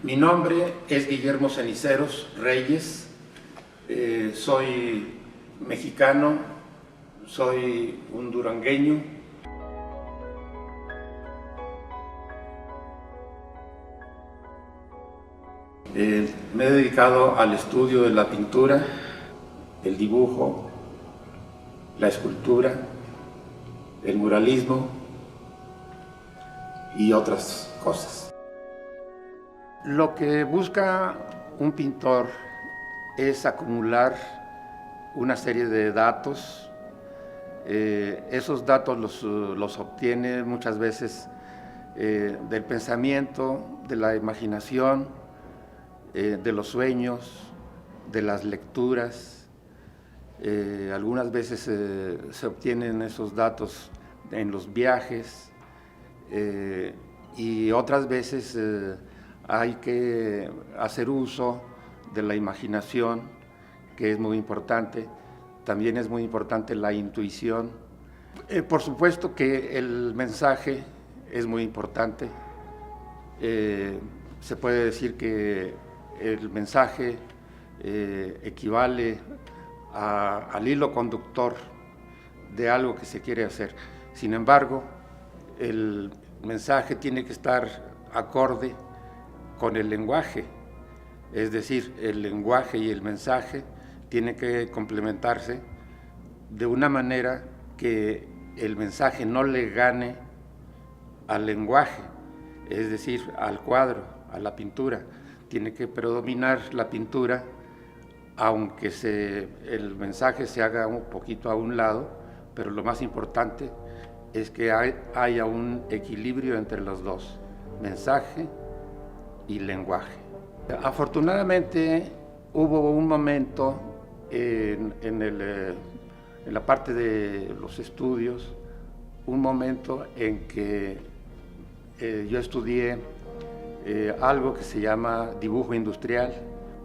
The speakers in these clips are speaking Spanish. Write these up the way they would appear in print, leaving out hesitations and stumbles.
Mi nombre es Guillermo Ceniceros Reyes, soy mexicano, soy un durangueño. Me he dedicado al estudio de la pintura, el dibujo, la escultura, el muralismo y otras cosas. Lo que busca un pintor es acumular una serie de datos. Esos datos los obtiene muchas veces del pensamiento, de la imaginación, de los sueños, de las lecturas. Algunas veces se obtienen esos datos en los viajes y otras veces hay que hacer uso de la imaginación, que es muy importante. También es muy importante la intuición. Por supuesto que el mensaje es muy importante. Se puede decir que el mensaje equivale al hilo conductor de algo que se quiere hacer. Sin embargo, el mensaje tiene que estar acorde con el lenguaje, es decir, el lenguaje y el mensaje tienen que complementarse de una manera que el mensaje no le gane al lenguaje, es decir, al cuadro, a la pintura. Tiene que predominar la pintura, aunque el mensaje se haga un poquito a un lado, pero lo más importante es que haya un equilibrio entre los dos, mensaje y lenguaje. Afortunadamente hubo un momento en la parte de los estudios, un momento en que yo estudié algo que se llama dibujo industrial,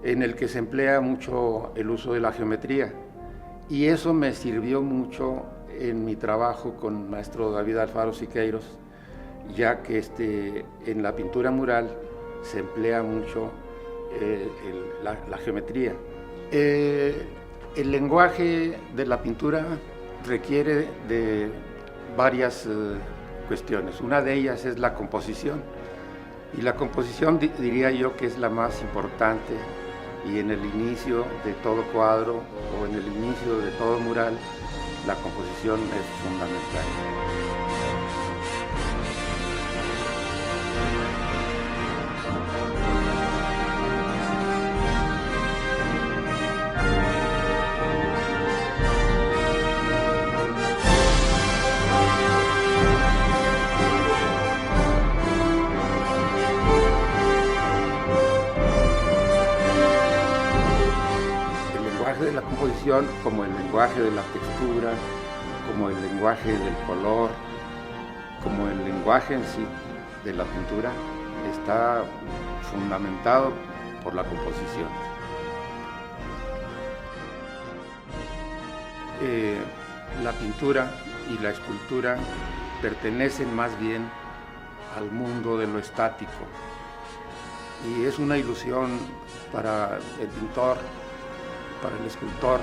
en el que se emplea mucho el uso de la geometría, y eso me sirvió mucho en mi trabajo con el maestro David Alfaro Siqueiros, ya que en la pintura mural se emplea mucho la geometría. El lenguaje de la pintura requiere de varias cuestiones. Una de ellas es la composición, y la composición diría yo que es la más importante, y en el inicio de todo cuadro o en el inicio de todo mural la composición es fundamental. De la composición, como el lenguaje de la textura, como el lenguaje del color, como el lenguaje en sí de la pintura, está fundamentado por la composición. La pintura y la escultura pertenecen más bien al mundo de lo estático, y es una ilusión para el pintor, para el escultor,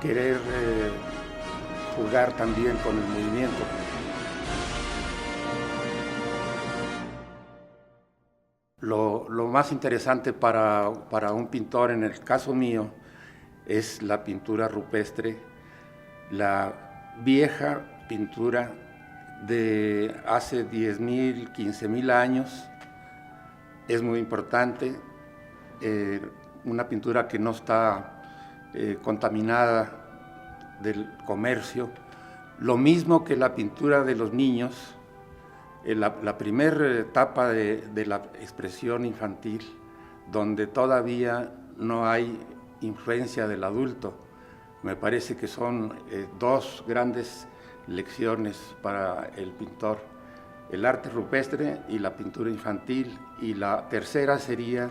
querer jugar también con el movimiento. Lo más interesante para un pintor, en el caso mío, es la pintura rupestre, la vieja pintura de hace 10.000, 15.000 años. Es muy importante. Una pintura que no está contaminada del comercio, lo mismo que la pintura de los niños, la primera etapa de la expresión infantil, donde todavía no hay influencia del adulto. Me parece que son dos grandes lecciones para el pintor: el arte rupestre y la pintura infantil, y la tercera sería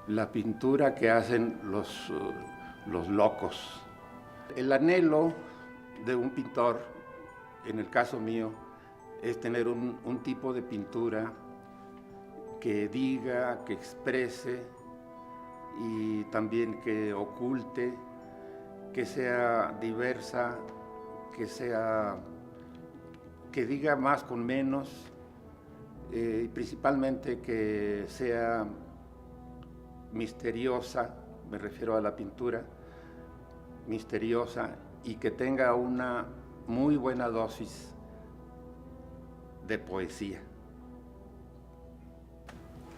la pintura que hacen los locos. El anhelo de un pintor, en el caso mío, es tener un tipo de pintura que diga, que exprese y también que oculte, que sea diversa, que diga más con menos, y principalmente que sea misteriosa, me refiero a la pintura, misteriosa, y que tenga una muy buena dosis de poesía.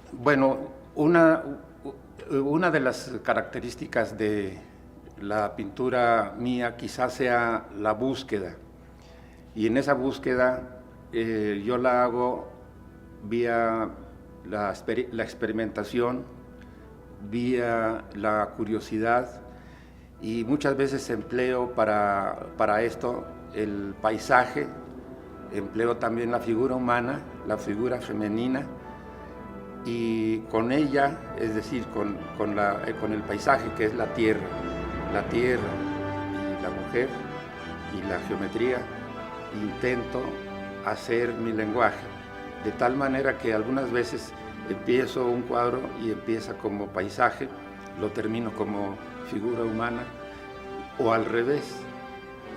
Bueno, una de las características de la pintura mía quizás sea la búsqueda, y en esa búsqueda yo la hago vía la experimentación, vía la curiosidad, y muchas veces empleo para esto el paisaje, empleo también la figura humana, la figura femenina, y con ella, es decir, con el paisaje que es la tierra y la mujer y la geometría, intento hacer mi lenguaje, de tal manera que algunas veces empiezo un cuadro y empieza como paisaje, lo termino como figura humana, o al revés.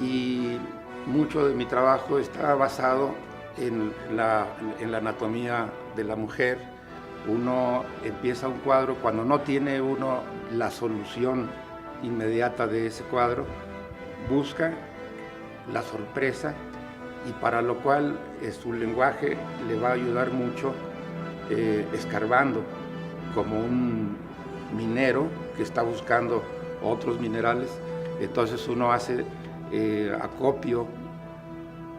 Y mucho de mi trabajo está basado en la anatomía de la mujer. Uno empieza un cuadro cuando no tiene uno la solución inmediata de ese cuadro, busca la sorpresa, y para lo cual su lenguaje le va a ayudar mucho escarbando, como un minero que está buscando otros minerales. Entonces uno hace acopio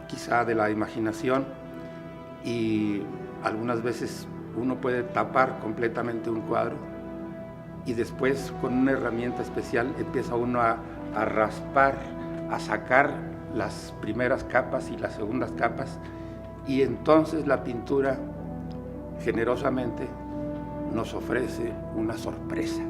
quizá de la imaginación, y algunas veces uno puede tapar completamente un cuadro, y después con una herramienta especial empieza uno a raspar, a sacar las primeras capas y las segundas capas, y entonces la pintura generosamente nos ofrece una sorpresa.